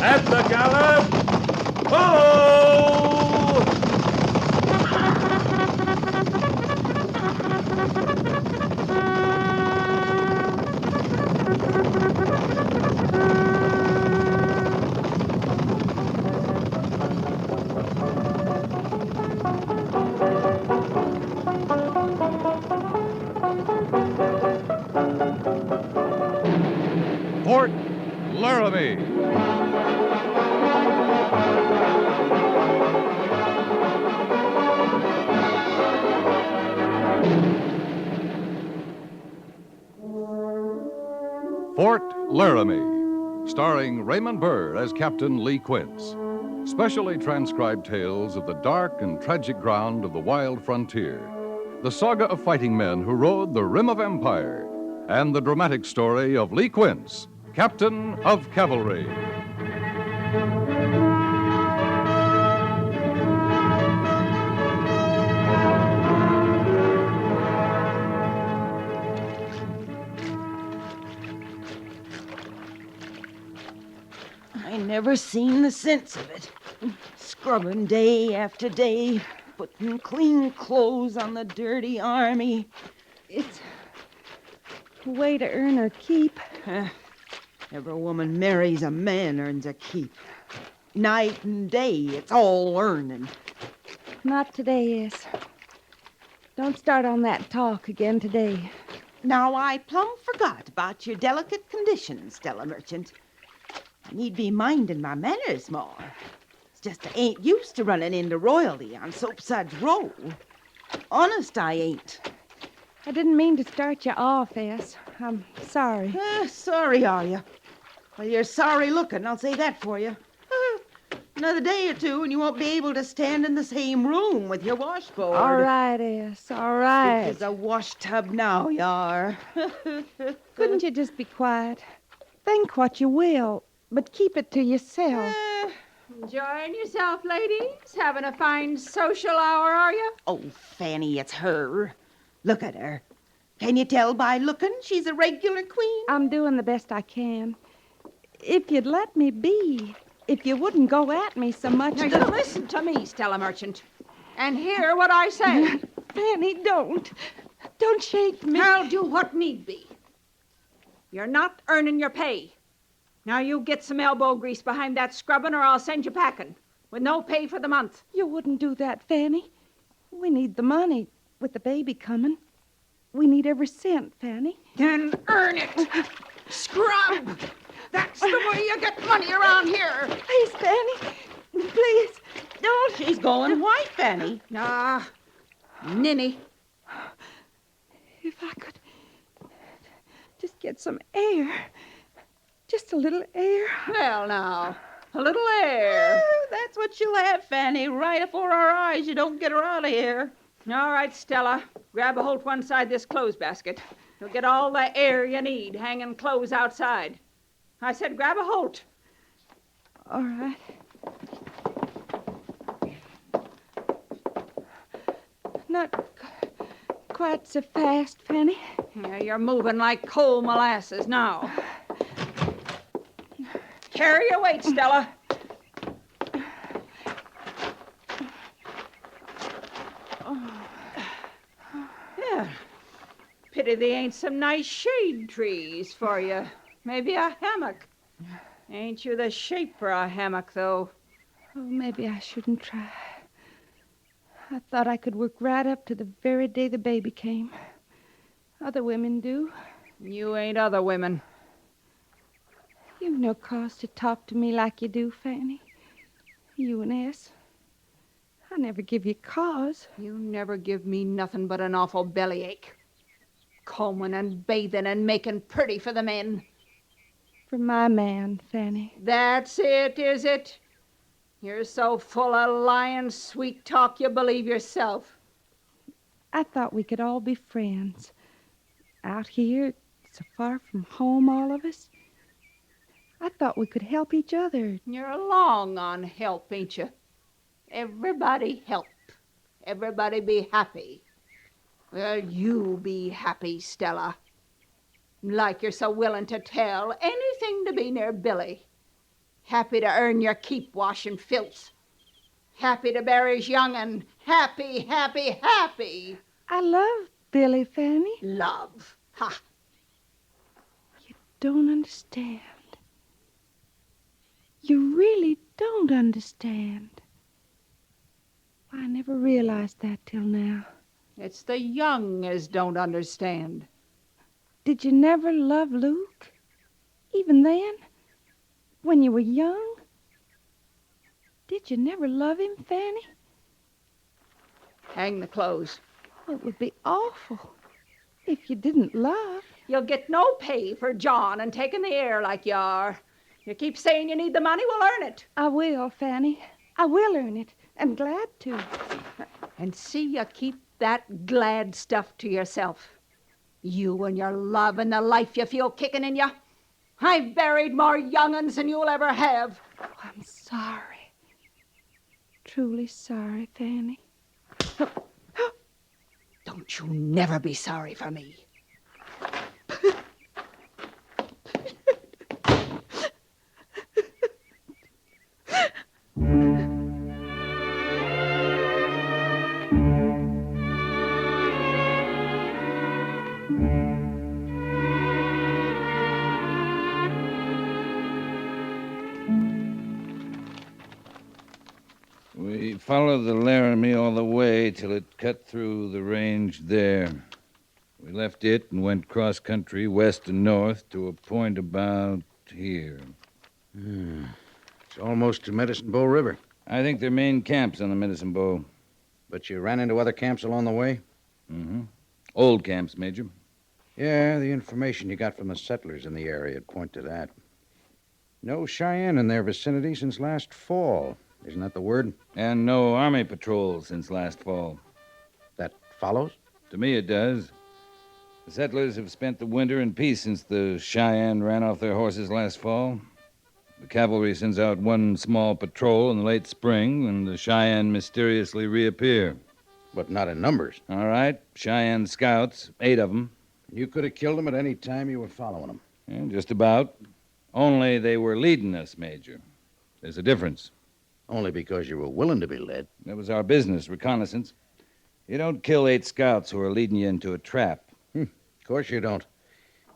At the gallop! Ho! Fort Laramie. Fort Laramie, starring Raymond Burr as Captain Lee Quince. Specially transcribed tales of the dark and tragic ground of the wild frontier. The saga of fighting men who rode the rim of empire. And the dramatic story of Lee Quince, Captain of Cavalry. I never seen the sense of it. Scrubbing day after day, putting clean clothes on the dirty army. It's a way to earn her keep. Every woman marries a man earns a keep. Night and day, it's all earning. Not today, Ess. Don't start on that talk again today. Now, I plumb forgot about your delicate condition, Stella Merchant. I need be minding my manners more. It's just I ain't used to running into royalty on Soapsuds Row. Honest, I ain't. I didn't mean to start you off, Ess. I'm sorry. Sorry, are you? Well, you're sorry looking, I'll say that for you. Another day or two, and you won't be able to stand in the same room with your washboard. All right, Ess, all right. There's a wash tub now, you are. Couldn't you just be quiet? Think what you will, but keep it to yourself. Enjoying yourself, ladies? Having a fine social hour, are you? Oh, Fanny, it's her. Look at her. Can you tell by looking she's a regular queen? I'm doing the best I can. If you'd let me be, if you wouldn't go at me so much... Now, you listen to me, Stella Merchant, and hear what I say. Fanny, don't. Don't shake me. I'll do what need be. You're not earning your pay. Now you get some elbow grease behind that scrubbing or I'll send you packing with no pay for the month. You wouldn't do that, Fanny. We need the money with the baby coming. We need every cent, Fanny. Then earn it. Scrub. That's the way you get money around here. Please, Fanny. Please, don't. She's going white, Fanny. Ah, ninny. If I could just get some air. Just a little air. Well, now, a little air. That's what she'll have, Fanny. Right before our eyes. You don't get her out of here. All right, Stella. Grab a hold one side this clothes basket. You'll get all the air you need hanging clothes outside. I said grab a hold. All right. Not quite so fast, Fanny. Yeah, you're moving like coal molasses now. Carry your weight, Stella. Yeah. Pity they ain't some nice shade trees for you. Maybe a hammock. Ain't you the shape for a hammock, though? Oh, maybe I shouldn't try. I thought I could work right up to the very day the baby came. Other women do. You ain't other women. You've no cause to talk to me like you do, Fanny. You and S. I never give you cause. You never give me nothing but an awful bellyache. Combing and bathing and making pretty for the men. For my man, Fanny. That's it, is it? You're so full of lying sweet talk you believe yourself. I thought we could all be friends. Out here, so far from home, all of us. I thought we could help each other. You're long on help, ain't you? Everybody help. Everybody be happy. Well, you be happy, Stella. Like you're so willing to tell anything to be near Billy. Happy to earn your keep washing filth. Happy to bear his young'un. Happy, happy, happy. I love Billy, Fanny. Love. Ha! Don't understand. You really don't understand. I never realized that till now. It's the young as don't understand. Did you never love Luke? Even then? When you were young? Did you never love him, Fanny? Hang the clothes. It would be awful if you didn't love. You'll get no pay for John and taking the air like you are. You keep saying you need the money, we'll earn it. I will, Fanny. I will earn it. I'm glad to. And see you keep that glad stuff to yourself. You and your love and the life you feel kicking in you. I've buried more young'uns than you'll ever have. Oh, I'm sorry. Truly sorry, Fanny. Don't you never be sorry for me. We followed the Laramie all the way till it cut through the range there. We left it and went cross-country, west and north, to a point about here. It's almost to Medicine Bow River. I think their main camp's on the Medicine Bow. But you ran into other camps along the way? Mm-hmm. Old camps, Major. Yeah, the information you got from the settlers in the area would point to that. No Cheyenne in their vicinity since last fall. Isn't that the word? And no Army patrol since last fall. That follows? To me, it does. The settlers have spent the winter in peace since the Cheyenne ran off their horses last fall. The cavalry sends out one small patrol in the late spring, and the Cheyenne mysteriously reappear. But not in numbers. All right, Cheyenne scouts, 8 of them. You could have killed them at any time you were following them. Yeah, just about. Only they were leading us, Major. There's a difference. Only because you were willing to be led. That was our business, reconnaissance. You don't kill 8 scouts who are leading you into a trap. Of course you don't.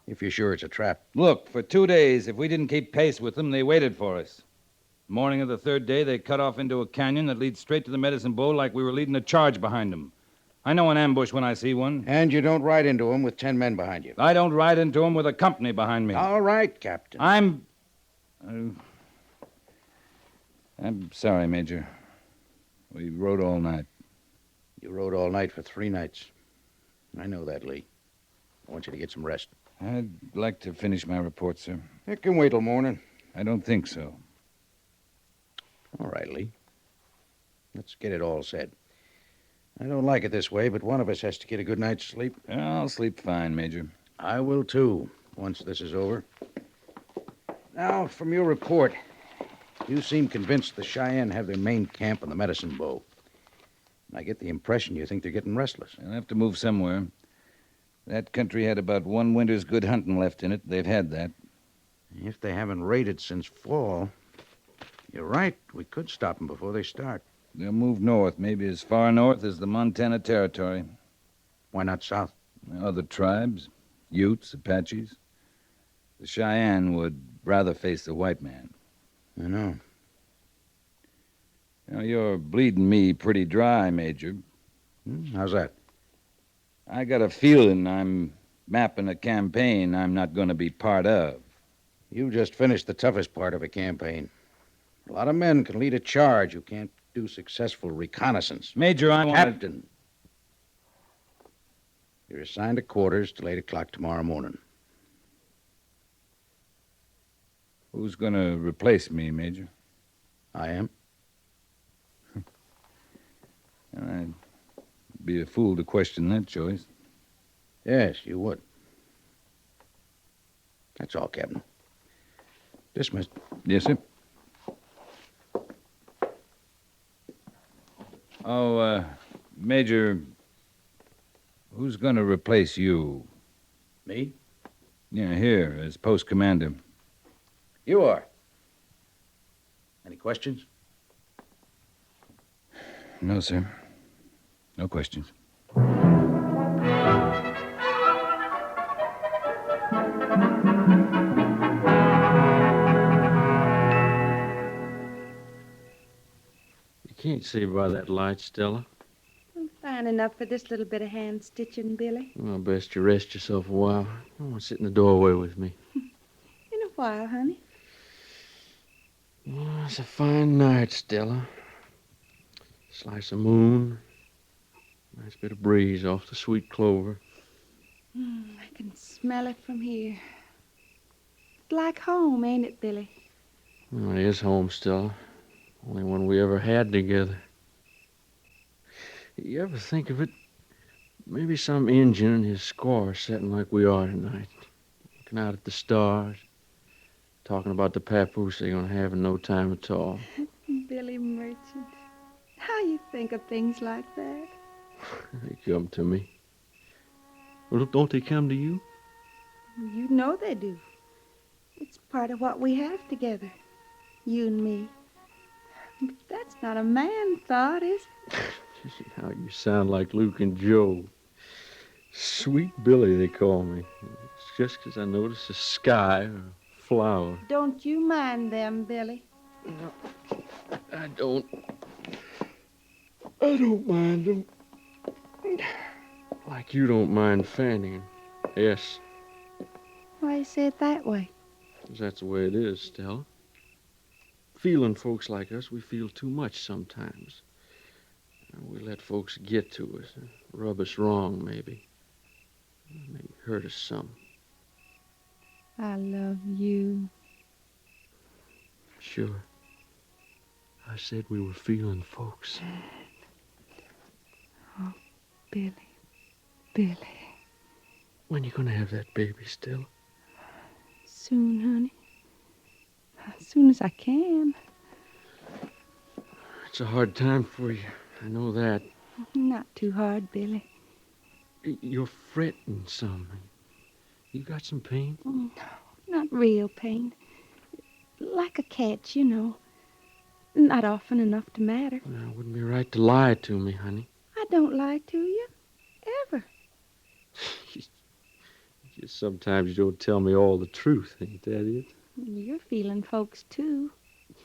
If you're sure it's a trap. Look, for 2 days, if we didn't keep pace with them, they waited for us. Morning of the 3rd day, they cut off into a canyon that leads straight to the Medicine Bow like we were leading a charge behind them. I know an ambush when I see one. And you don't ride into them with 10 men behind you. I don't ride into them with a company behind me. All right, Captain. I'm sorry, Major. We rode all night. You rode all night for 3 nights. I know that, Lee. I want you to get some rest. I'd like to finish my report, sir. It can wait till morning. I don't think so. All right, Lee. Let's get it all said. I don't like it this way, but one of us has to get a good night's sleep. I'll sleep fine, Major. I will, too, once this is over. Now, from your report, you seem convinced the Cheyenne have their main camp on the Medicine Bow. I get the impression you think they're getting restless. They'll have to move somewhere. That country had about 1 winter's good hunting left in it. They've had that. If they haven't raided since fall, you're right. We could stop them before they start. They'll move north, maybe as far north as the Montana Territory. Why not south? Other tribes, Utes, Apaches. The Cheyenne would rather face the white man. I know. Now, you're bleeding me pretty dry, Major. How's that? I got a feeling I'm mapping a campaign I'm not going to be part of. You just finished the toughest part of a campaign. A lot of men can lead a charge who can't do successful reconnaissance. Major, I want... Captain, you're assigned to quarters till 8 o'clock tomorrow morning. Who's going to replace me, Major? I am. I'd be a fool to question that choice. Yes, you would. That's all, Captain. Dismissed. Yes, sir. Oh, Major, who's going to replace you? Me? Yeah, here, as post commander. You are. Any questions? No, sir. No questions. You can't see by that light, Stella. Fine enough for this little bit of hand stitching, Billy. Well, best you rest yourself a while. Come on, sit in the doorway with me. In a while, honey. Oh, it's a fine night, Stella. Slice of moon. Nice bit of breeze off the sweet clover. I can smell it from here. It's like home, ain't it, Billy? Well, it is home, Stella. Only one we ever had together. You ever think of it? Maybe some Injun and his squaw are sitting like we are tonight, looking out at the stars, talking about the papoose they're gonna have in no time at all. Billy Merchant. How you think of things like that? They come to me. Well, don't they come to you? You know they do. It's part of what we have together. You and me. But that's not a man thought, is it? How you sound like Luke and Joe. Sweet Billy, they call me. It's just 'cause I notice a sky or a flower. Don't you mind them, Billy. I don't mind them. Like you don't mind Fanny. Yes, Why you say it that way? 'cause that's the way it is, Stella. Feeling folks like us, we feel too much sometimes. We let folks get to us, rub us wrong, maybe. Maybe hurt us some. I love you. Sure. I said we were feeling folks. Billy. Billy. When you gonna have that baby, Stella? Soon, honey. As soon as I can. It's a hard time for you. I know that. Not too hard, Billy. You're fretting some. You got some pain? No, not real pain. Like a cat's, you know. Not often enough to matter. Well, it wouldn't be right to lie to me, honey. I don't lie to you. Ever. Just sometimes you don't tell me all the truth, ain't that it? You're feeling folks, too.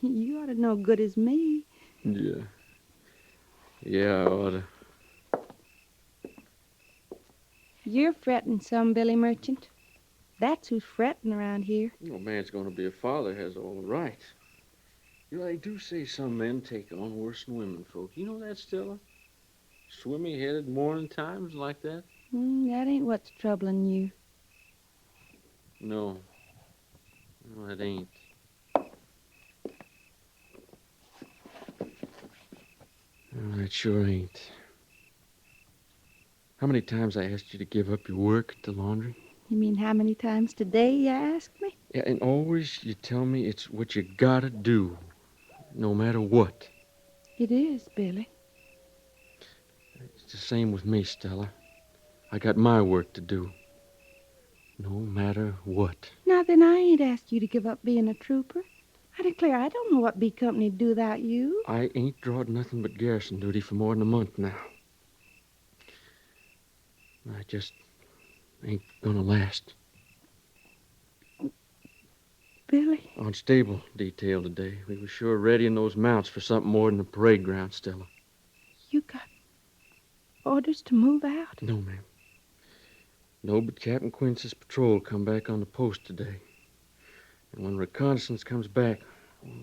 You ought to know good as me. Yeah. Yeah, I oughta. You're fretting some, Billy Merchant. That's who's fretting around here. No man's gonna be a father has all the right. You know, they do say some men take on worse than women folk. You know that, Stella? Swimmy-headed morning times like that? That ain't what's troubling you. No. No, it ain't. No, it sure ain't. How many times I asked you to give up your work at the laundry? You mean how many times today you ask me? Yeah, and always you tell me it's what you gotta do, no matter what. It is, Billy. It's the same with me, Stella. I got my work to do, no matter what. Now then, I ain't asked you to give up being a trooper. I declare I don't know what B Company'd do without you. I ain't drawed nothing but garrison duty for more than a month now. I just ain't gonna last. Billy, On stable detail today, we were sure readying those mounts for something more than a parade ground, Stella. you got orders to move out? No, ma'am. No, but Captain Quince's patrol come back on the post today. And when reconnaissance comes back,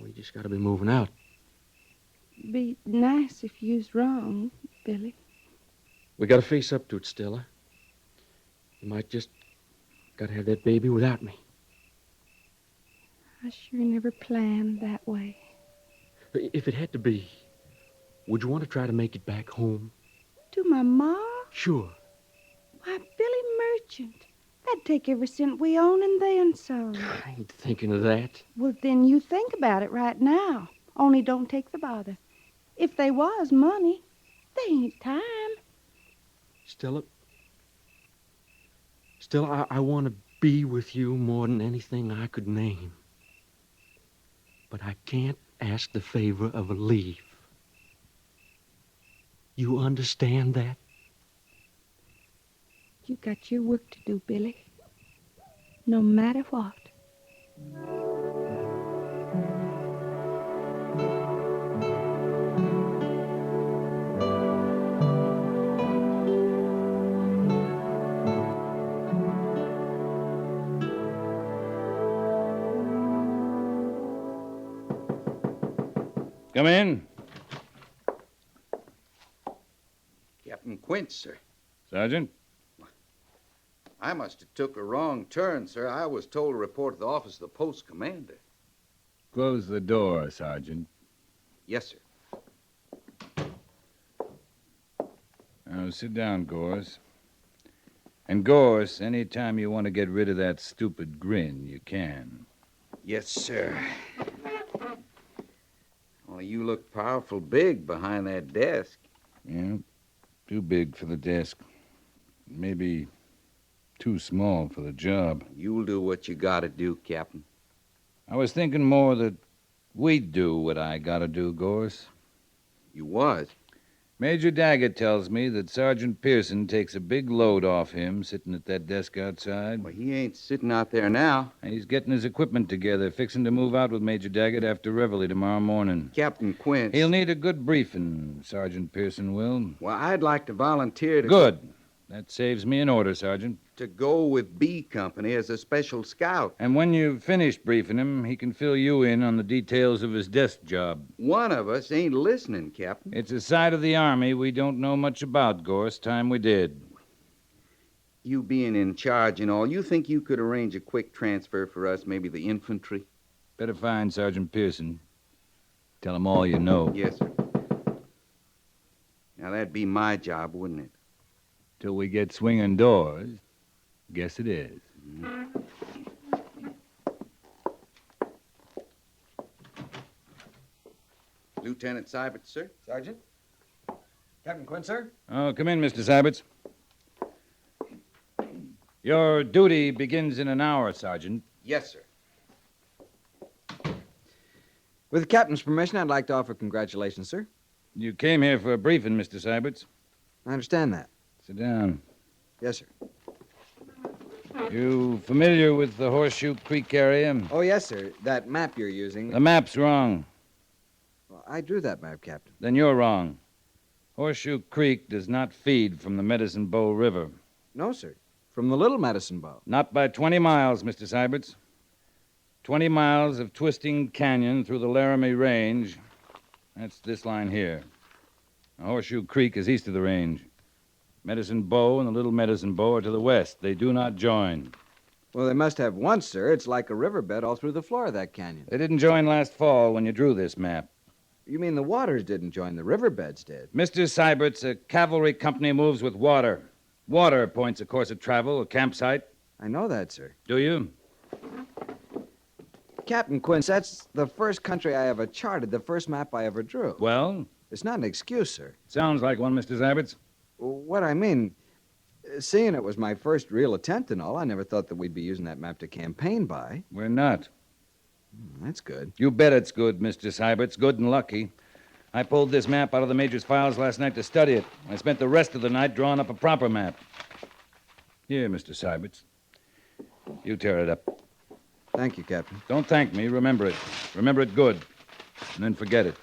we just gotta be moving out. Be nice if you's wrong, Billy. We gotta face up to it, Stella. You might just gotta have that baby without me. I sure never planned that way. If it had to be, would you want to try to make it back home? To my ma? Sure. Why, Billy Merchant. That'd take every cent we own and then some. I ain't thinking of that. Well, then you think about it right now. Only don't take the bother. If they was money, they ain't time. Stella, I want to be with you more than anything I could name. But I can't ask the favor of a leave. You understand that? You got your work to do, Billy. No matter what. Come in. Captain Quince, sir. Sergeant? I must have took a wrong turn, sir. I was told to report to the office of the post commander. Close the door, Sergeant. Yes, sir. Now, sit down, Gorce. And, Gorce, any time you want to get rid of that stupid grin, you can. Yes, sir. Well, you look powerful big behind that desk. Yeah, too big for the desk. Maybe too small for the job. You'll do what you gotta do, Captain. I was thinking more that we'd do what I gotta do, Gorce. You was. Major Daggett tells me that Sergeant Pearson takes a big load off him sitting at that desk outside. Well, he ain't sitting out there now. And he's getting his equipment together, fixing to move out with Major Daggett after reveille tomorrow morning. Captain Quince. He'll need a good briefing, Sergeant Pearson will. Well, I'd like to volunteer to... Good. That saves me an order, Sergeant. To go with B Company as a special scout. And when you've finished briefing him, he can fill you in on the details of his desk job. One of us ain't listening, Captain. It's a side of the Army we don't know much about, Gorce. Time we did. You being in charge and all, you think you could arrange a quick transfer for us, maybe the infantry? Better find Sergeant Pearson. Tell him all you know. Yes, sir. Now, that'd be my job, wouldn't it? Till we get swinging doors. Guess it is. Lieutenant Seibert, sir? Sergeant? Captain Quince, sir? Oh, come in, Mr. Seibert. Your duty begins in an hour, Sergeant. Yes, sir. With the captain's permission, I'd like to offer congratulations, sir. You came here for a briefing, Mr. Seibert. I understand that. Sit down. Yes, sir. You familiar with the Horseshoe Creek area? Oh, yes, sir. That map you're using. The map's wrong. Well, I drew that map, Captain. Then you're wrong. Horseshoe Creek does not feed from the Medicine Bow River. No, sir. From the Little Medicine Bow. Not by 20 miles, Mr. Seibert. 20 miles of twisting canyon through the Laramie Range. That's this line here. Now, Horseshoe Creek is east of the range. Medicine Bow and the Little Medicine Bow are to the west. They do not join. Well, they must have once, sir. It's like a riverbed all through the floor of that canyon. They didn't join last fall when you drew this map. You mean the waters didn't join, the riverbeds did? Mr. Seibert's a cavalry company moves with water. Water points a course of travel, a campsite. I know that, sir. Do you? Captain Quince, that's the first country I ever charted, the first map I ever drew. Well, It's not an excuse, sir. sounds like one, Mr. Seibert's. What I mean, seeing it was my first real attempt and all, I never thought that we'd be using that map to campaign by. We're not. That's good. You bet it's good, Mr. Seibert's. Good and lucky. I pulled this map out of the Major's files last night to study it. I spent the rest of the night drawing up a proper map. Here, Mr. Seibert's. You tear it up. Thank you, Captain. Don't thank me. Remember it. Remember it good. And then forget it.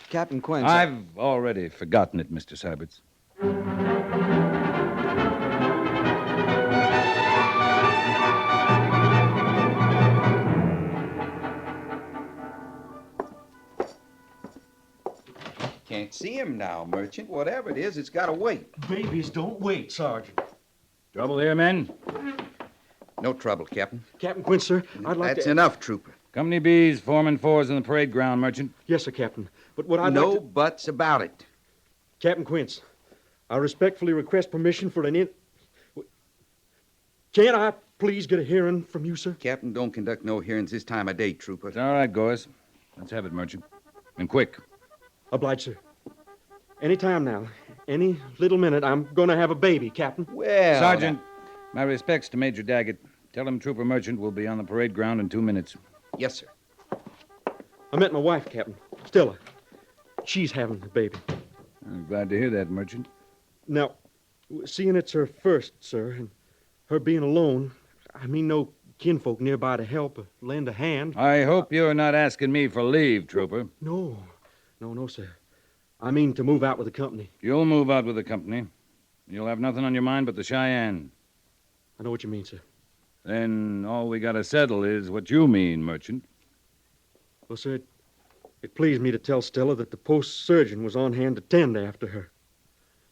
Captain Quince. I've already forgotten it, Mr. Seibert's. Can't see him now, Merchant. Whatever it is, it's got to wait. Babies don't wait, Sergeant. Trouble here, men? No trouble, Captain. Captain Quince, sir, I'd like That's to... enough, Trooper. Company B's, forming fours in the parade ground, Merchant. Yes, sir, Captain. But what I'd No like to... buts about it. Captain Quince, I respectfully request permission for Can I please get a hearing from you, sir? Captain, don't conduct no hearings this time of day, Trooper. It's all right, Gorce. Let's have it, Merchant. And quick. Obliged, sir. Any time now, any little minute, I'm going to have a baby, Captain. Well... Sergeant, my respects to Major Daggett. Tell him Trooper Merchant will be on the parade ground in 2 minutes. Yes, sir. I met my wife, Captain. Stella, she's having the baby. I'm glad to hear that, Merchant. Now, seeing it's her first, sir, and her being alone, I mean no kinfolk nearby to help or lend a hand. I hope you're not asking me for leave, Trooper. No, sir. I mean to move out with the company. You'll move out with the company. You'll have nothing on your mind but the Cheyenne. I know what you mean, sir. Then all we gotta settle is what you mean, Merchant. Well, sir, it pleased me to tell Stella that the post surgeon was on hand to tend after her.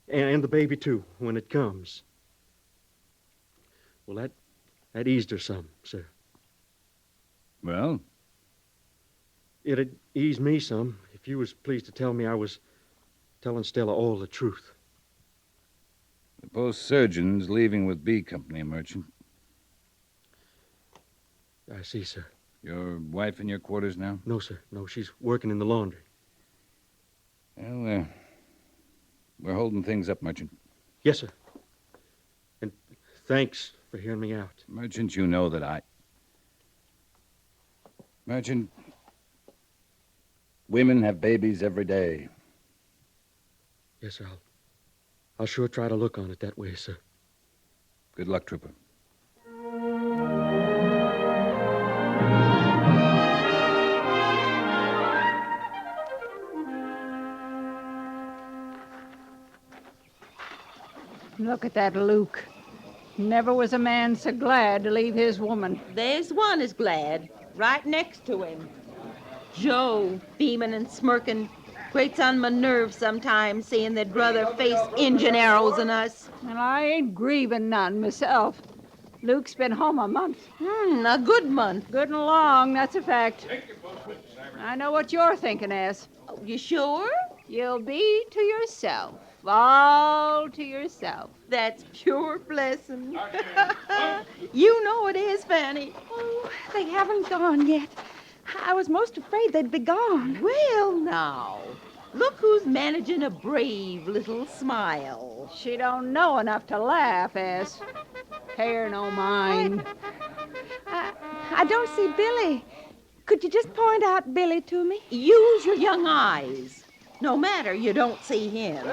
And the baby, too, when it comes. Well, that eased her some, sir. Well? It'd ease me some if you was pleased to tell me I was telling Stella all the truth. The post surgeon's leaving with B Company, Merchant. I see, sir. Your wife in your quarters now? No, sir. No, she's working in the laundry. Well, we're holding things up, Merchant. Yes, sir. And thanks for hearing me out. Merchant, you know that Merchant, women have babies every day. Yes, sir. I'll sure try to look on it that way, sir. Good luck, Trooper. Look at that Luke. Never was a man so glad to leave his woman. There's one is glad, right next to him. Joe, beaming and smirking, grates on my nerves sometimes, seeing they'd rather face engine arrows than us. And I ain't grieving none myself. Luke's been home a month. A good month. Good and long, that's a fact. I know what you're thinking, Ass. Oh, you sure? You'll be to yourself. All to yourself. That's pure blessing. You know it is, Fanny. Oh, they haven't gone yet. I was most afraid they'd be gone. Well, now, look who's managing a brave little smile. She don't know enough to laugh, Ass. Hair no mine. I don't see Billy. Could you just point out Billy to me? Use your young eyes. No matter you don't see him.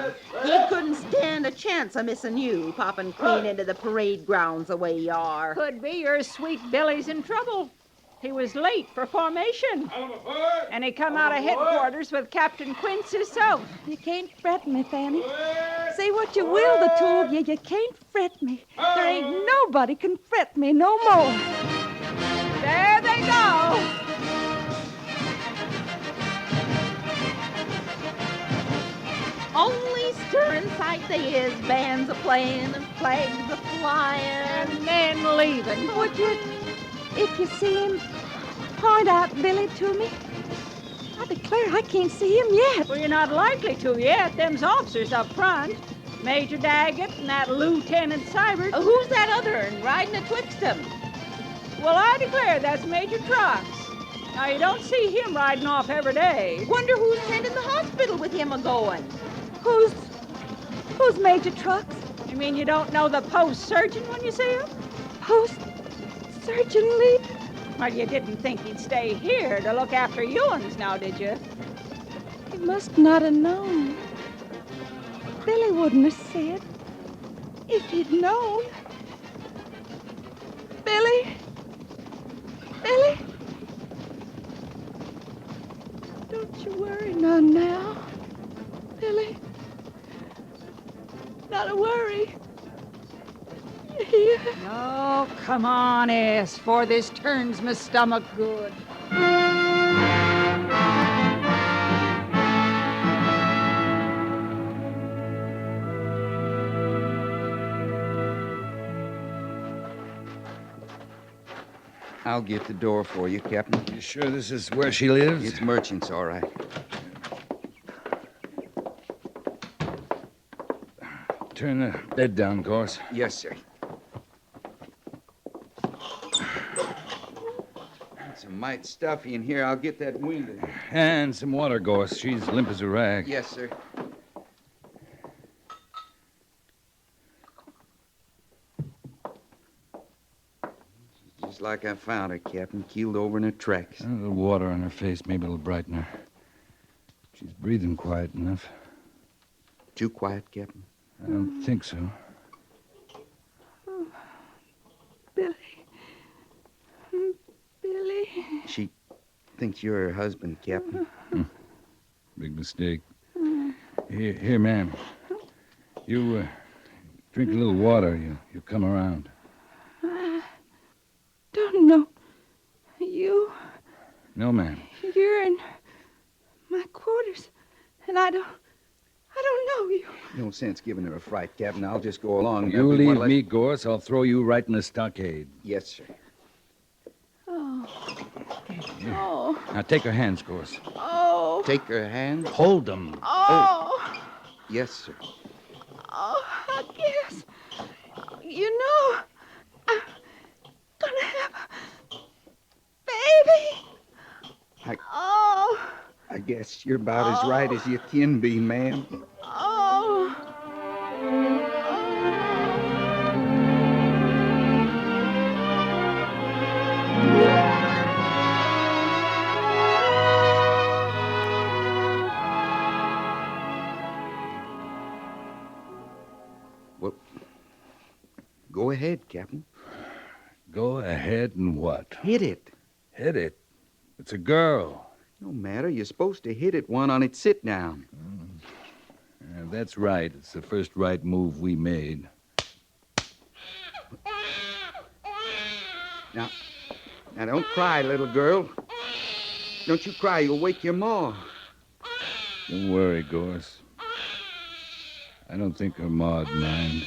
He couldn't stand a chance of missing you, popping clean into the parade grounds the way you are. Could be your sweet Billy's in trouble. He was late for formation. And he come out of headquarters with Captain Quince himself. You can't fret me, Fanny. Say what you will, the two of you, you can't fret me. There ain't nobody can fret me no more. There they go. Only stirring sight they is, bands a-playing and flags a-flying. And then leaving. Would you, if you see him, point out Billy to me? I declare I can't see him yet. Well, you're not likely to yet. Them's officers up front. Major Daggett and that Lieutenant Seibert. Who's that other one riding atwixt 'em? Well, I declare that's Major Trucks. Now, you don't see him riding off every day. Wonder who's tending the hospital with him a-going. Who's Major Trucks? You mean you don't know the post surgeon when you see him? Post Surgeon Lee? Well, you didn't think he'd stay here to look after you-uns now, did you? He must not have known. Billy wouldn't have said. If he'd known. Billy? Billy? Don't you worry none now. Billy? Not a worry. Here. No, come on, Ass, for this turns my stomach good. I'll get the door for you, Captain. You sure this is where she lives? It's Merchant's, all right. Turn the bed down, Gorce. Yes, sir. It's a mite stuffy in here. I'll get that window. And some water, Gorce. She's limp as a rag. Yes, sir. Just like I found her, Captain, keeled over in her tracks. A little water on her face. Maybe it'll brighten her. breathing quiet enough. Too quiet, Captain? I don't think so. Oh, Billy. Billy. She thinks you're her husband, Captain. Big mistake. Here, ma'am. You drink a little water. You come around. I don't know. You. No, ma'am. You're in my quarters, and I don't know you. No sense giving her a fright, Captain. I'll just go along. You leave me, Gorce. I'll throw you right in the stockade. Yes, sir. Oh. Oh. Now take her hands, Gorce. Oh. Take her hand. Hold them. Oh. Yes, sir. Oh, I guess. You know, I'm gonna have a baby. I guess you're about as right as you can be, ma'am. Oh. Well, go ahead, Captain. Go ahead and what? Hit it. Hit it. It's a girl. No matter. You're supposed to hit it one on its sit-down. That's right. It's the first right move we made. Now, don't cry, little girl. Don't you cry. You'll wake your ma. Don't worry, Gorce. I don't think her ma'd mind.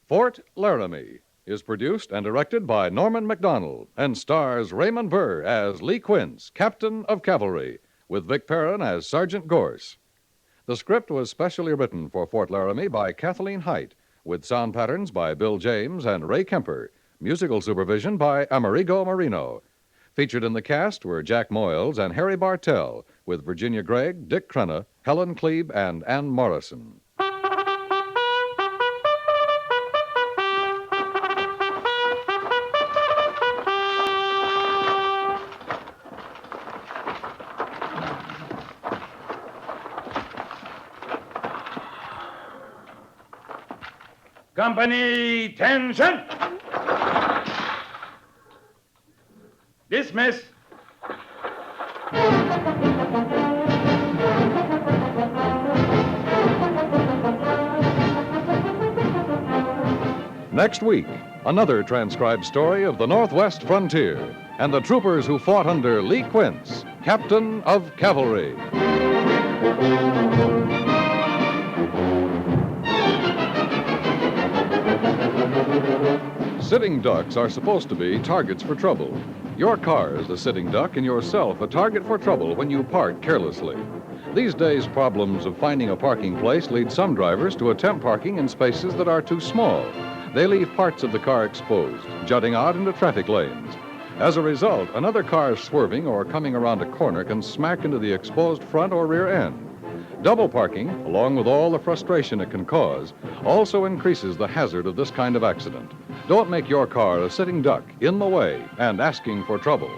Fort Laramie is produced and directed by Norman Macdonnell and stars Raymond Burr as Lee Quince, Captain of Cavalry, with Vic Perrin as Sergeant Gorce. The script was specially written for Fort Laramie by Kathleen Height, with sound patterns by Bill James and Ray Kemper, musical supervision by Amerigo Marino. Featured in the cast were Jack Moyles and Harry Bartell, with Virginia Gregg, Dick Crenna, Helen Klebe, and Ann Morrison. Company, tension! Dismiss. Next week, another transcribed story of the Northwest frontier and the troopers who fought under Lee Quince, Captain of Cavalry. Sitting ducks are supposed to be targets for trouble. Your car is a sitting duck and yourself a target for trouble when you park carelessly. These days, problems of finding a parking place lead some drivers to attempt parking in spaces that are too small. They leave parts of the car exposed, jutting out into traffic lanes. As a result, another car swerving or coming around a corner can smack into the exposed front or rear end. Double parking, along with all the frustration it can cause, also increases the hazard of this kind of accident. Don't make your car a sitting duck in the way and asking for trouble.